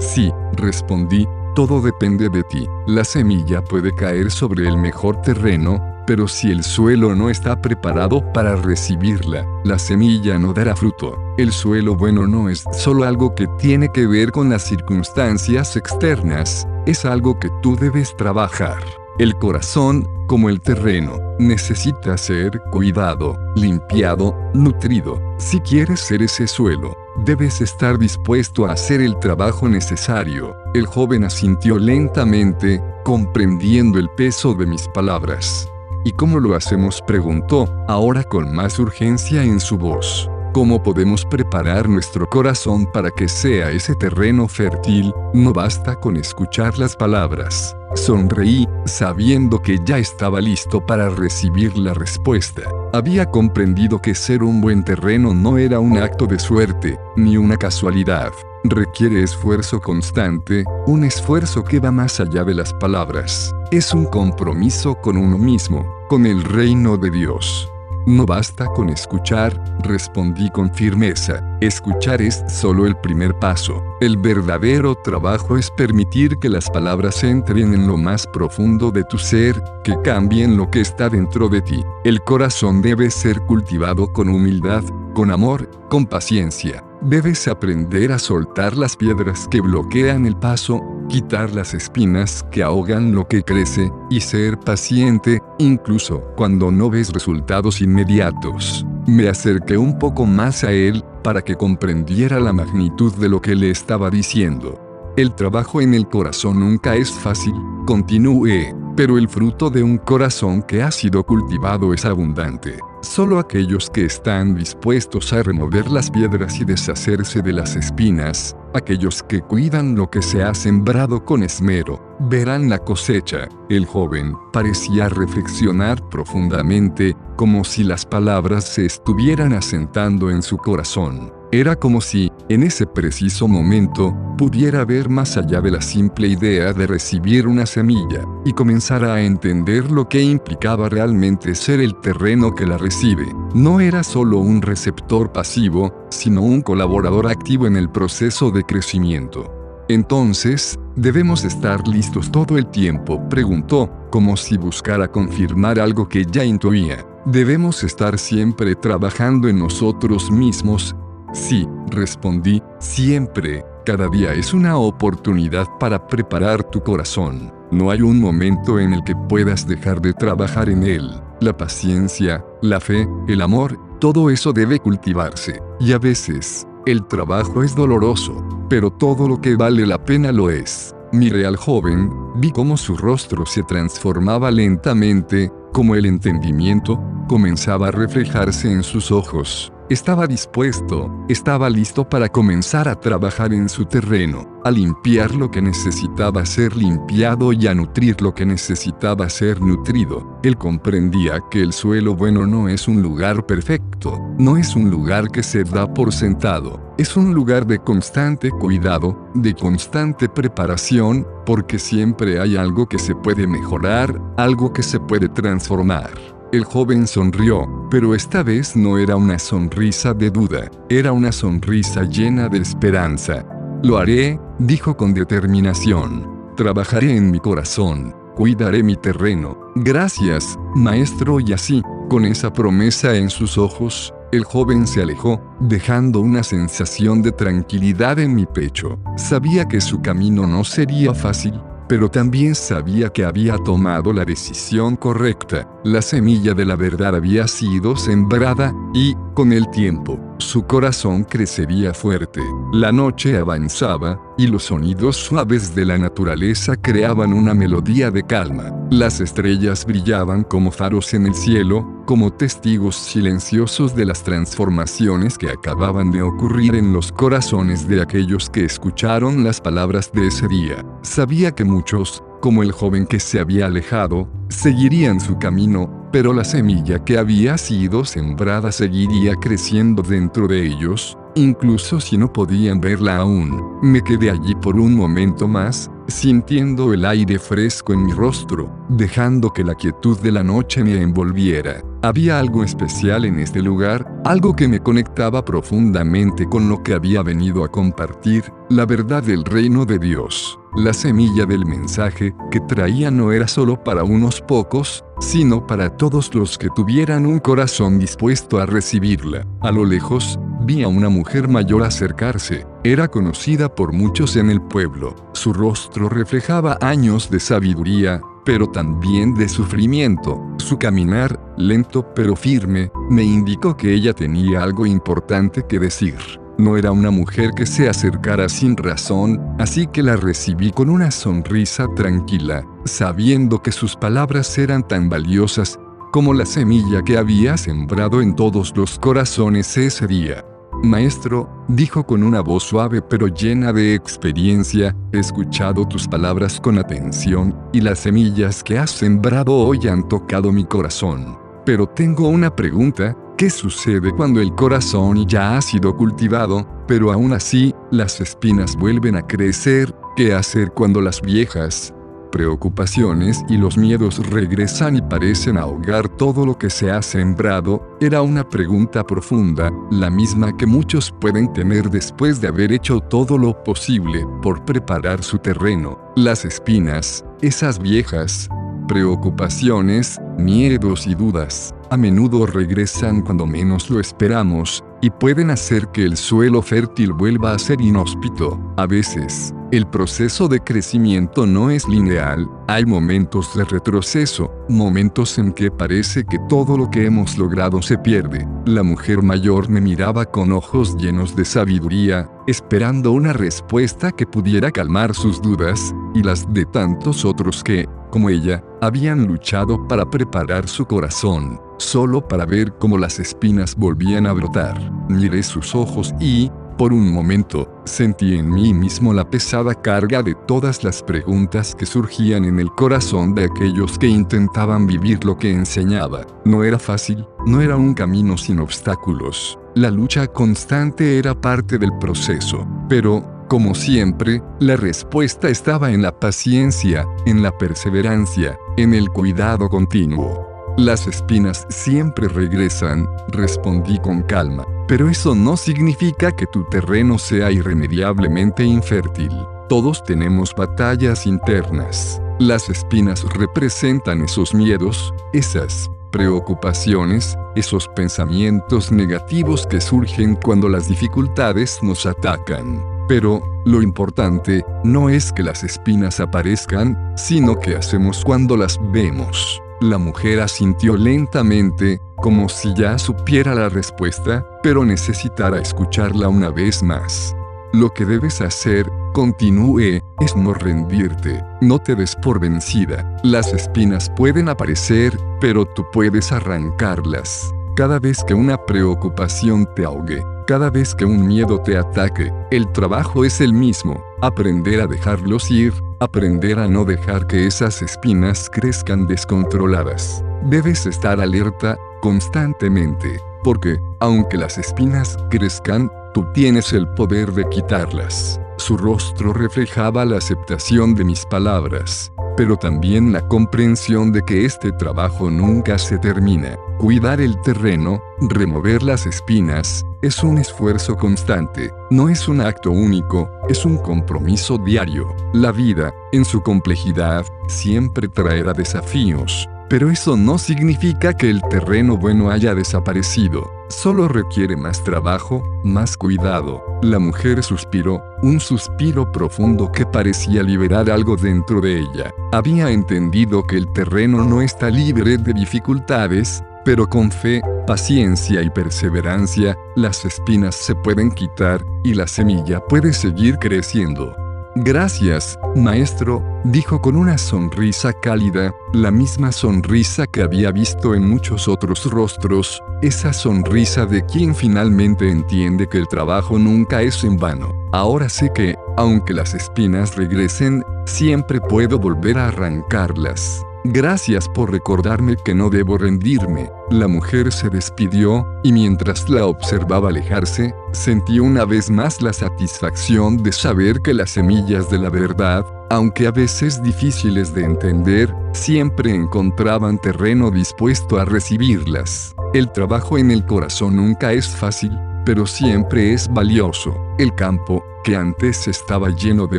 Sí, respondí, todo depende de ti. La semilla puede caer sobre el mejor terreno, pero si el suelo no está preparado para recibirla, la semilla no dará fruto. El suelo bueno no es solo algo que tiene que ver con las circunstancias externas, es algo que tú debes trabajar. El corazón, como el terreno, necesita ser cuidado, limpiado, nutrido. Si quieres ser ese suelo, debes estar dispuesto a hacer el trabajo necesario. El joven asintió lentamente, comprendiendo el peso de mis palabras. ¿Y cómo lo hacemos?, preguntó, ahora con más urgencia en su voz. ¿Cómo podemos preparar nuestro corazón para que sea ese terreno fértil? No basta con escuchar las palabras. Sonreí, sabiendo que ya estaba listo para recibir la respuesta. Había comprendido que ser un buen terreno no era un acto de suerte, ni una casualidad. Requiere esfuerzo constante, un esfuerzo que va más allá de las palabras. Es un compromiso con uno mismo, con el reino de Dios. No basta con escuchar, respondí con firmeza. Escuchar es solo el primer paso. El verdadero trabajo es permitir que las palabras entren en lo más profundo de tu ser, que cambien lo que está dentro de ti. El corazón debe ser cultivado con humildad, con amor, con paciencia. Debes aprender a soltar las piedras que bloquean el paso, quitar las espinas que ahogan lo que crece, y ser paciente, incluso cuando no ves resultados inmediatos. Me acerqué un poco más a él, para que comprendiera la magnitud de lo que le estaba diciendo. El trabajo en el corazón nunca es fácil, continué, pero el fruto de un corazón que ha sido cultivado es abundante. Solo aquellos que están dispuestos a remover las piedras y deshacerse de las espinas, aquellos que cuidan lo que se ha sembrado con esmero, verán la cosecha. El joven parecía reflexionar profundamente, como si las palabras se estuvieran asentando en su corazón. Era como si, en ese preciso momento, pudiera ver más allá de la simple idea de recibir una semilla, y comenzara a entender lo que implicaba realmente ser el terreno que la recibe. No era solo un receptor pasivo, sino un colaborador activo en el proceso de crecimiento. Entonces, ¿debemos estar listos todo el tiempo?, preguntó, como si buscara confirmar algo que ya intuía. ¿Debemos estar siempre trabajando en nosotros mismos? Sí, respondí, siempre. Cada día es una oportunidad para preparar tu corazón. No hay un momento en el que puedas dejar de trabajar en él. La paciencia, la fe, el amor, todo eso debe cultivarse. Y a veces, el trabajo es doloroso, pero todo lo que vale la pena lo es. Miré al joven, vi cómo su rostro se transformaba lentamente, cómo el entendimiento comenzaba a reflejarse en sus ojos. Estaba dispuesto, estaba listo para comenzar a trabajar en su terreno, a limpiar lo que necesitaba ser limpiado y a nutrir lo que necesitaba ser nutrido. Él comprendía que el suelo bueno no es un lugar perfecto, no es un lugar que se da por sentado, es un lugar de constante cuidado, de constante preparación, porque siempre hay algo que se puede mejorar, algo que se puede transformar. El joven sonrió, pero esta vez no era una sonrisa de duda, era una sonrisa llena de esperanza. Lo haré, dijo con determinación. Trabajaré en mi corazón, cuidaré mi terreno. Gracias, maestro. Y así, con esa promesa en sus ojos, el joven se alejó, dejando una sensación de tranquilidad en mi pecho. Sabía que su camino no sería fácil, pero también sabía que había tomado la decisión correcta. La semilla de la verdad había sido sembrada, y, con el tiempo, su corazón crecería fuerte. La noche avanzaba, y los sonidos suaves de la naturaleza creaban una melodía de calma. Las estrellas brillaban como faros en el cielo, como testigos silenciosos de las transformaciones que acababan de ocurrir en los corazones de aquellos que escucharon las palabras de ese día. Sabía que muchos, como el joven que se había alejado, seguirían su camino, pero la semilla que había sido sembrada seguiría creciendo dentro de ellos, incluso si no podían verla aún. Me quedé allí por un momento más, sintiendo el aire fresco en mi rostro, dejando que la quietud de la noche me envolviera. Había algo especial en este lugar, algo que me conectaba profundamente con lo que había venido a compartir, la verdad del reino de Dios. La semilla del mensaje que traía no era solo para unos pocos, sino para todos los que tuvieran un corazón dispuesto a recibirla. A lo lejos, vi a una mujer mayor acercarse. Era conocida por muchos en el pueblo. Su rostro reflejaba años de sabiduría, pero también de sufrimiento. Su caminar, lento pero firme, me indicó que ella tenía algo importante que decir. No era una mujer que se acercara sin razón, así que la recibí con una sonrisa tranquila, sabiendo que sus palabras eran tan valiosas como la semilla que había sembrado en todos los corazones ese día. Maestro, dijo con una voz suave pero llena de experiencia, he escuchado tus palabras con atención, y las semillas que has sembrado hoy han tocado mi corazón. Pero tengo una pregunta. ¿Qué sucede cuando el corazón ya ha sido cultivado, pero aún así, las espinas vuelven a crecer? ¿Qué hacer cuando las viejas preocupaciones y los miedos regresan y parecen ahogar todo lo que se ha sembrado? Era una pregunta profunda, la misma que muchos pueden tener después de haber hecho todo lo posible por preparar su terreno. Las espinas, esas viejas preocupaciones, miedos y dudas, a menudo regresan cuando menos lo esperamos, y pueden hacer que el suelo fértil vuelva a ser inhóspito. A veces, el proceso de crecimiento no es lineal, hay momentos de retroceso, momentos en que parece que todo lo que hemos logrado se pierde. La mujer mayor me miraba con ojos llenos de sabiduría, esperando una respuesta que pudiera calmar sus dudas, y las de tantos otros que, como ella, habían luchado para preparar su corazón, solo para ver cómo las espinas volvían a brotar. Miré sus ojos y, por un momento, sentí en mí mismo la pesada carga de todas las preguntas que surgían en el corazón de aquellos que intentaban vivir lo que enseñaba. No era fácil, no era un camino sin obstáculos. La lucha constante era parte del proceso, pero, como siempre, la respuesta estaba en la paciencia, en la perseverancia, en el cuidado continuo. Las espinas siempre regresan, respondí con calma, pero eso no significa que tu terreno sea irremediablemente infértil. Todos tenemos batallas internas. Las espinas representan esos miedos, esas preocupaciones, esos pensamientos negativos que surgen cuando las dificultades nos atacan. Pero, lo importante, no es que las espinas aparezcan, sino qué hacemos cuando las vemos. La mujer asintió lentamente, como si ya supiera la respuesta, pero necesitara escucharla una vez más. Lo que debes hacer, continué, es no rendirte, no te des por vencida. Las espinas pueden aparecer, pero tú puedes arrancarlas. Cada vez que una preocupación te ahogue, cada vez que un miedo te ataque, el trabajo es el mismo: aprender a dejarlos ir, aprender a no dejar que esas espinas crezcan descontroladas. Debes estar alerta, constantemente, porque, aunque las espinas crezcan, tú tienes el poder de quitarlas. Su rostro reflejaba la aceptación de mis palabras, pero también la comprensión de que este trabajo nunca se termina. Cuidar el terreno, remover las espinas, es un esfuerzo constante, no es un acto único, es un compromiso diario. La vida, en su complejidad, siempre traerá desafíos, pero eso no significa que el terreno bueno haya desaparecido. Solo requiere más trabajo, más cuidado. La mujer suspiró, un suspiro profundo que parecía liberar algo dentro de ella. Había entendido que el terreno no está libre de dificultades, pero con fe, paciencia y perseverancia, las espinas se pueden quitar, y la semilla puede seguir creciendo. Gracias, maestro, dijo con una sonrisa cálida, la misma sonrisa que había visto en muchos otros rostros, esa sonrisa de quien finalmente entiende que el trabajo nunca es en vano. Ahora sé que, aunque las espinas regresen, siempre puedo volver a arrancarlas. Gracias por recordarme que no debo rendirme. La mujer se despidió, y mientras la observaba alejarse, sentí una vez más la satisfacción de saber que las semillas de la verdad, aunque a veces difíciles de entender, siempre encontraban terreno dispuesto a recibirlas. El trabajo en el corazón nunca es fácil, pero siempre es valioso. El campo, que antes estaba lleno de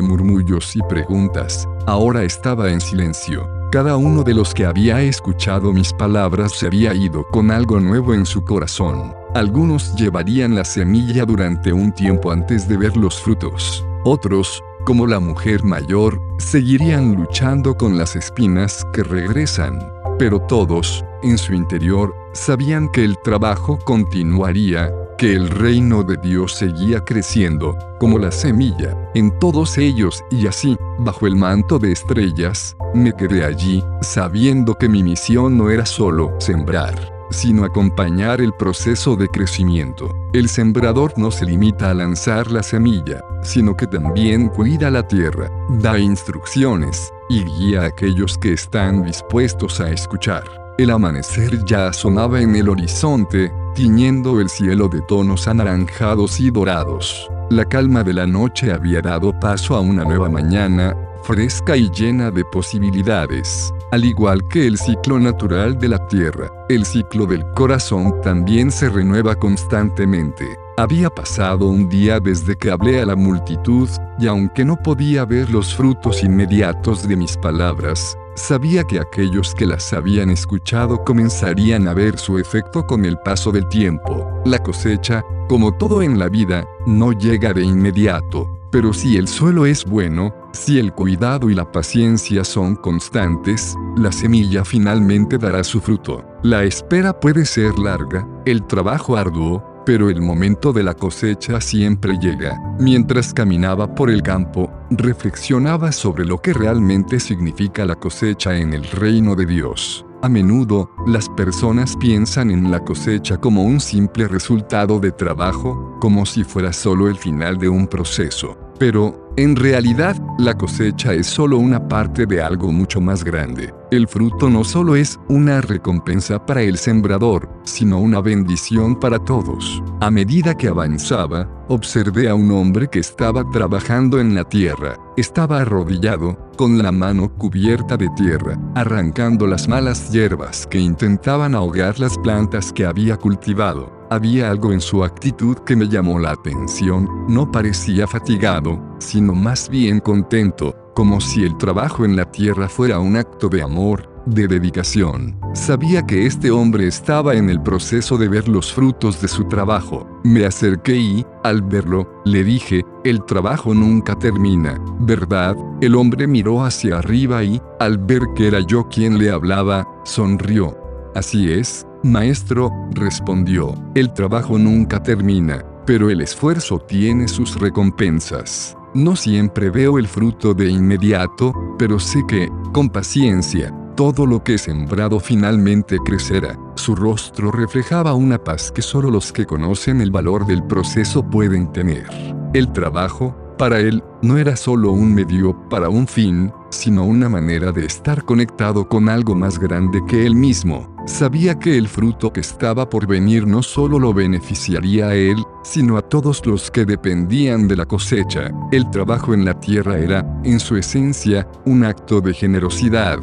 murmullos y preguntas, ahora estaba en silencio. Cada uno de los que había escuchado mis palabras se había ido con algo nuevo en su corazón. Algunos llevarían la semilla durante un tiempo antes de ver los frutos. Otros, como la mujer mayor, seguirían luchando con las espinas que regresan. Pero todos, en su interior, sabían que el trabajo continuaría, que el reino de Dios seguía creciendo, como la semilla, en todos ellos, y así, bajo el manto de estrellas, me quedé allí, sabiendo que mi misión no era solo sembrar, sino acompañar el proceso de crecimiento. El sembrador no se limita a lanzar la semilla, sino que también cuida la tierra, da instrucciones, y guía a aquellos que están dispuestos a escuchar. El amanecer ya asomaba en el horizonte, tiñendo el cielo de tonos anaranjados y dorados. La calma de la noche había dado paso a una nueva mañana, fresca y llena de posibilidades. Al igual que el ciclo natural de la tierra, el ciclo del corazón también se renueva constantemente. Había pasado un día desde que hablé a la multitud, y aunque no podía ver los frutos inmediatos de mis palabras, sabía que aquellos que las habían escuchado comenzarían a ver su efecto con el paso del tiempo. La cosecha, como todo en la vida, no llega de inmediato, pero si el suelo es bueno, si el cuidado y la paciencia son constantes, la semilla finalmente dará su fruto. La espera puede ser larga, el trabajo arduo, pero el momento de la cosecha siempre llega. Mientras caminaba por el campo, reflexionaba sobre lo que realmente significa la cosecha en el reino de Dios. A menudo, las personas piensan en la cosecha como un simple resultado de trabajo, como si fuera solo el final de un proceso. Pero, en realidad, la cosecha es solo una parte de algo mucho más grande. El fruto no solo es una recompensa para el sembrador, sino una bendición para todos. A medida que avanzaba, observé a un hombre que estaba trabajando en la tierra. Estaba arrodillado, con la mano cubierta de tierra, arrancando las malas hierbas que intentaban ahogar las plantas que había cultivado. Había algo en su actitud que me llamó la atención. No parecía fatigado, sino más bien contento, como si el trabajo en la tierra fuera un acto de amor, de dedicación. Sabía que este hombre estaba en el proceso de ver los frutos de su trabajo. Me acerqué y, al verlo, le dije, el trabajo nunca termina, ¿verdad? El hombre miró hacia arriba y, al ver que era yo quien le hablaba, sonrió. Así es, maestro, respondió, el trabajo nunca termina, pero el esfuerzo tiene sus recompensas. No siempre veo el fruto de inmediato, pero sé que, con paciencia, todo lo que he sembrado finalmente crecerá. Su rostro reflejaba una paz que solo los que conocen el valor del proceso pueden tener. El trabajo, para él, no era solo un medio para un fin, sino una manera de estar conectado con algo más grande que él mismo. Sabía que el fruto que estaba por venir no solo lo beneficiaría a él, sino a todos los que dependían de la cosecha. El trabajo en la tierra era, en su esencia, un acto de generosidad.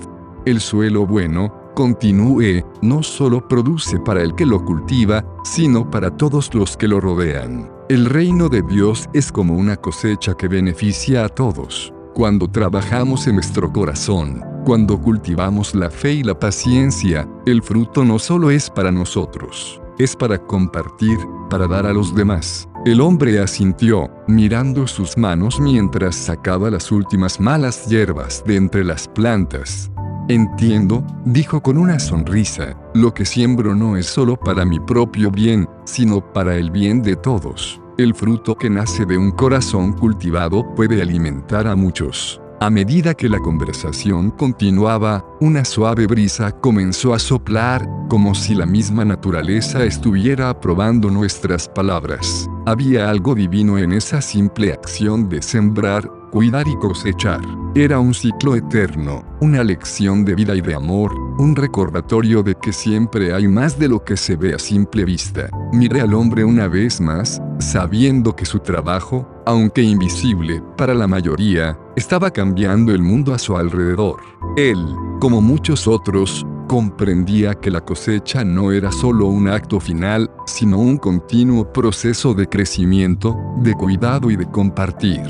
El suelo bueno, continúe, no solo produce para el que lo cultiva, sino para todos los que lo rodean. El reino de Dios es como una cosecha que beneficia a todos. Cuando trabajamos en nuestro corazón, cuando cultivamos la fe y la paciencia, el fruto no solo es para nosotros, es para compartir, para dar a los demás. El hombre asintió, mirando sus manos mientras sacaba las últimas malas hierbas de entre las plantas. Entiendo, dijo con una sonrisa, lo que siembro no es solo para mi propio bien, sino para el bien de todos. El fruto que nace de un corazón cultivado puede alimentar a muchos. A medida que la conversación continuaba, una suave brisa comenzó a soplar, como si la misma naturaleza estuviera aprobando nuestras palabras. Había algo divino en esa simple acción de sembrar, cuidar y cosechar. Era un ciclo eterno, una lección de vida y de amor, un recordatorio de que siempre hay más de lo que se ve a simple vista. Miré al hombre una vez más, sabiendo que su trabajo, aunque invisible para la mayoría, estaba cambiando el mundo a su alrededor. Él, como muchos otros, comprendía que la cosecha no era solo un acto final, sino un continuo proceso de crecimiento, de cuidado y de compartir.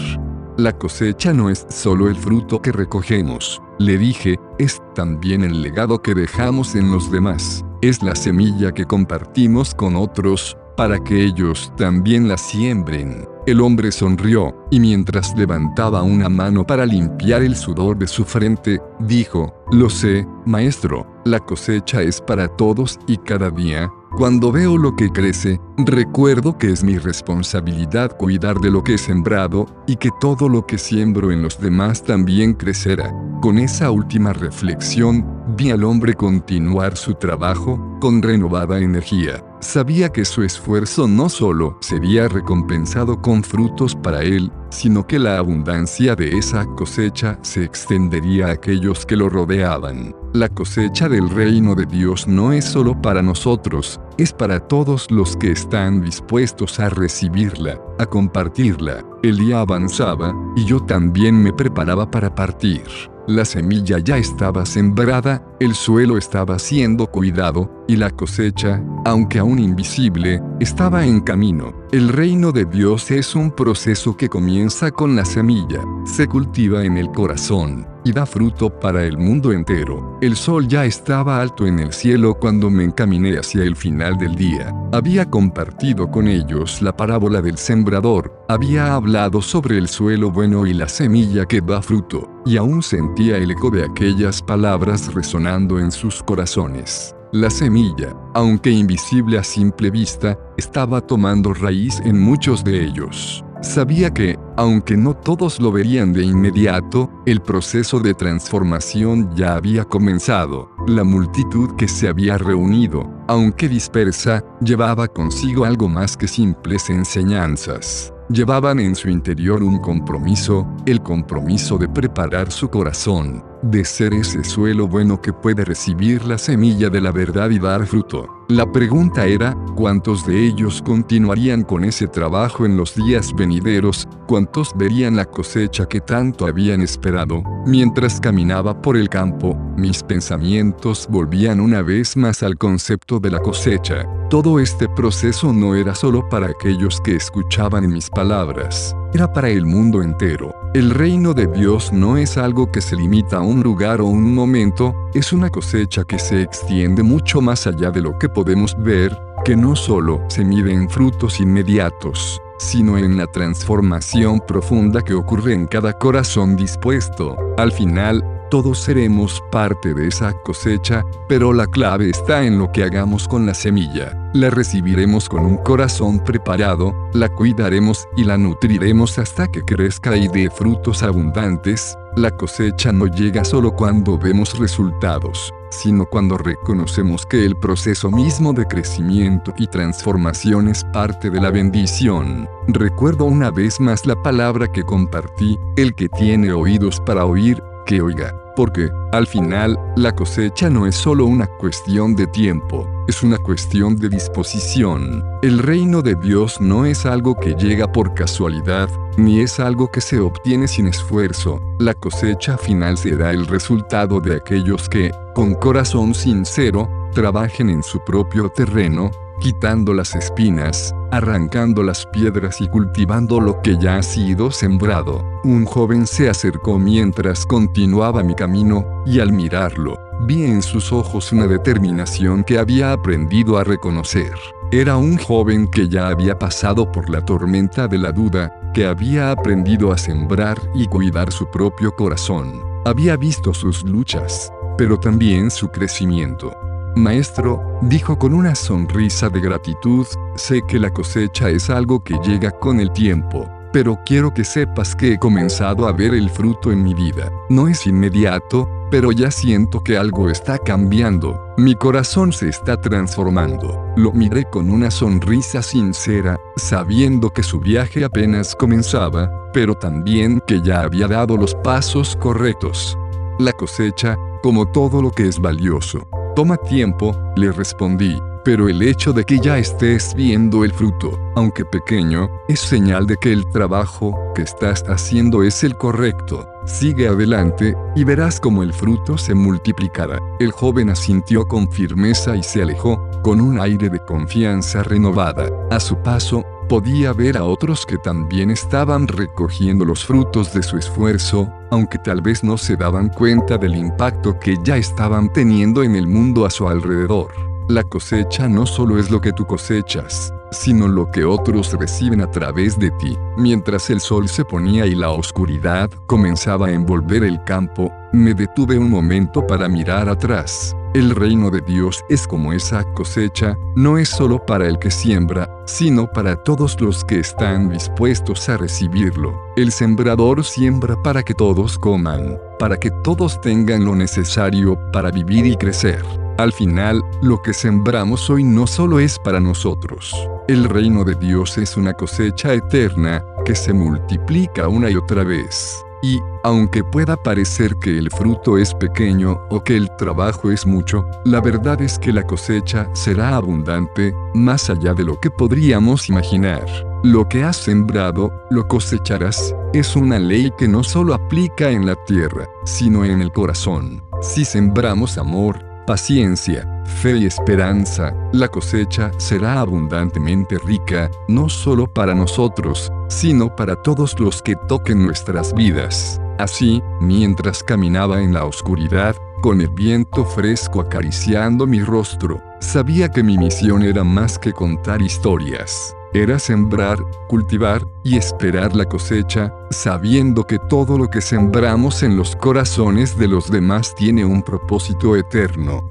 La cosecha no es solo el fruto que recogemos, le dije, es también el legado que dejamos en los demás. Es la semilla que compartimos con otros, para que ellos también la siembren. El hombre sonrió, y mientras levantaba una mano para limpiar el sudor de su frente, dijo, lo sé, maestro, la cosecha es para todos y cada día. Cuando veo lo que crece, recuerdo que es mi responsabilidad cuidar de lo que he sembrado, y que todo lo que siembro en los demás también crecerá. Con esa última reflexión, vi al hombre continuar su trabajo, con renovada energía. Sabía que su esfuerzo no solo sería recompensado con frutos para él, sino que la abundancia de esa cosecha se extendería a aquellos que lo rodeaban. La cosecha del reino de Dios no es solo para nosotros, es para todos los que están dispuestos a recibirla, a compartirla. El día avanzaba, y yo también me preparaba para partir. La semilla ya estaba sembrada, el suelo estaba siendo cuidado, y la cosecha, aunque aún invisible, estaba en camino. El reino de Dios es un proceso que comienza con la semilla, se cultiva en el corazón, y da fruto para el mundo entero. El sol ya estaba alto en el cielo cuando me encaminé hacia el final del día. Había compartido con ellos la parábola del sembrador, había hablado sobre el suelo bueno y la semilla que da fruto, y aún sentía el eco de aquellas palabras resonando en sus corazones. La semilla, aunque invisible a simple vista, estaba tomando raíz en muchos de ellos. Sabía que, aunque no todos lo verían de inmediato, el proceso de transformación ya había comenzado. La multitud que se había reunido, aunque dispersa, llevaba consigo algo más que simples enseñanzas. Llevaban en su interior un compromiso, el compromiso de preparar su corazón, de ser ese suelo bueno que puede recibir la semilla de la verdad y dar fruto. La pregunta era, ¿cuántos de ellos continuarían con ese trabajo en los días venideros? ¿Cuántos verían la cosecha que tanto habían esperado? Mientras caminaba por el campo, mis pensamientos volvían una vez más al concepto de la cosecha. Todo este proceso no era solo para aquellos que escuchaban mis palabras, era para el mundo entero. El reino de Dios no es algo que se limita a un lugar o un momento, es una cosecha que se extiende mucho más allá de lo que podemos ver, que no solo se mide en frutos inmediatos, sino en la transformación profunda que ocurre en cada corazón dispuesto. Al final, todos seremos parte de esa cosecha, pero la clave está en lo que hagamos con la semilla. La recibiremos con un corazón preparado, la cuidaremos y la nutriremos hasta que crezca y dé frutos abundantes. La cosecha no llega solo cuando vemos resultados, sino cuando reconocemos que el proceso mismo de crecimiento y transformación es parte de la bendición. Recuerdo una vez más la palabra que compartí: el que tiene oídos para oír, que oiga, porque, al final, la cosecha no es solo una cuestión de tiempo, es una cuestión de disposición. El reino de Dios no es algo que llega por casualidad, ni es algo que se obtiene sin esfuerzo. La cosecha final será el resultado de aquellos que, con corazón sincero, trabajen en su propio terreno, quitando las espinas, arrancando las piedras y cultivando lo que ya ha sido sembrado. Un joven se acercó mientras continuaba mi camino, y al mirarlo, vi en sus ojos una determinación que había aprendido a reconocer. Era un joven que ya había pasado por la tormenta de la duda, que había aprendido a sembrar y cuidar su propio corazón. Había visto sus luchas, pero también su crecimiento. Maestro, dijo con una sonrisa de gratitud, sé que la cosecha es algo que llega con el tiempo, pero quiero que sepas que he comenzado a ver el fruto en mi vida. No es inmediato, pero ya siento que algo está cambiando. Mi corazón se está transformando. Lo miré con una sonrisa sincera, sabiendo que su viaje apenas comenzaba, pero también que ya había dado los pasos correctos. La cosecha, como todo lo que es valioso, toma tiempo, le respondí, pero el hecho de que ya estés viendo el fruto, aunque pequeño, es señal de que el trabajo que estás haciendo es el correcto. Sigue adelante, y verás cómo el fruto se multiplicará. El joven asintió con firmeza y se alejó, con un aire de confianza renovada. A su paso, podía ver a otros que también estaban recogiendo los frutos de su esfuerzo, aunque tal vez no se daban cuenta del impacto que ya estaban teniendo en el mundo a su alrededor. La cosecha no solo es lo que tú cosechas, sino lo que otros reciben a través de ti. Mientras el sol se ponía y la oscuridad comenzaba a envolver el campo, me detuve un momento para mirar atrás. El reino de Dios es como esa cosecha, no es solo para el que siembra, sino para todos los que están dispuestos a recibirlo. El sembrador siembra para que todos coman, para que todos tengan lo necesario para vivir y crecer. Al final, lo que sembramos hoy no solo es para nosotros. El reino de Dios es una cosecha eterna, que se multiplica una y otra vez. Y, aunque pueda parecer que el fruto es pequeño o que el trabajo es mucho, la verdad es que la cosecha será abundante, más allá de lo que podríamos imaginar. Lo que has sembrado, lo cosecharás, es una ley que no solo aplica en la tierra, sino en el corazón. Si sembramos amor, paciencia, fe y esperanza, la cosecha será abundantemente rica, no solo para nosotros, sino para todos los que toquen nuestras vidas. Así, mientras caminaba en la oscuridad, con el viento fresco acariciando mi rostro, sabía que mi misión era más que contar historias. Era sembrar, cultivar y esperar la cosecha, sabiendo que todo lo que sembramos en los corazones de los demás tiene un propósito eterno.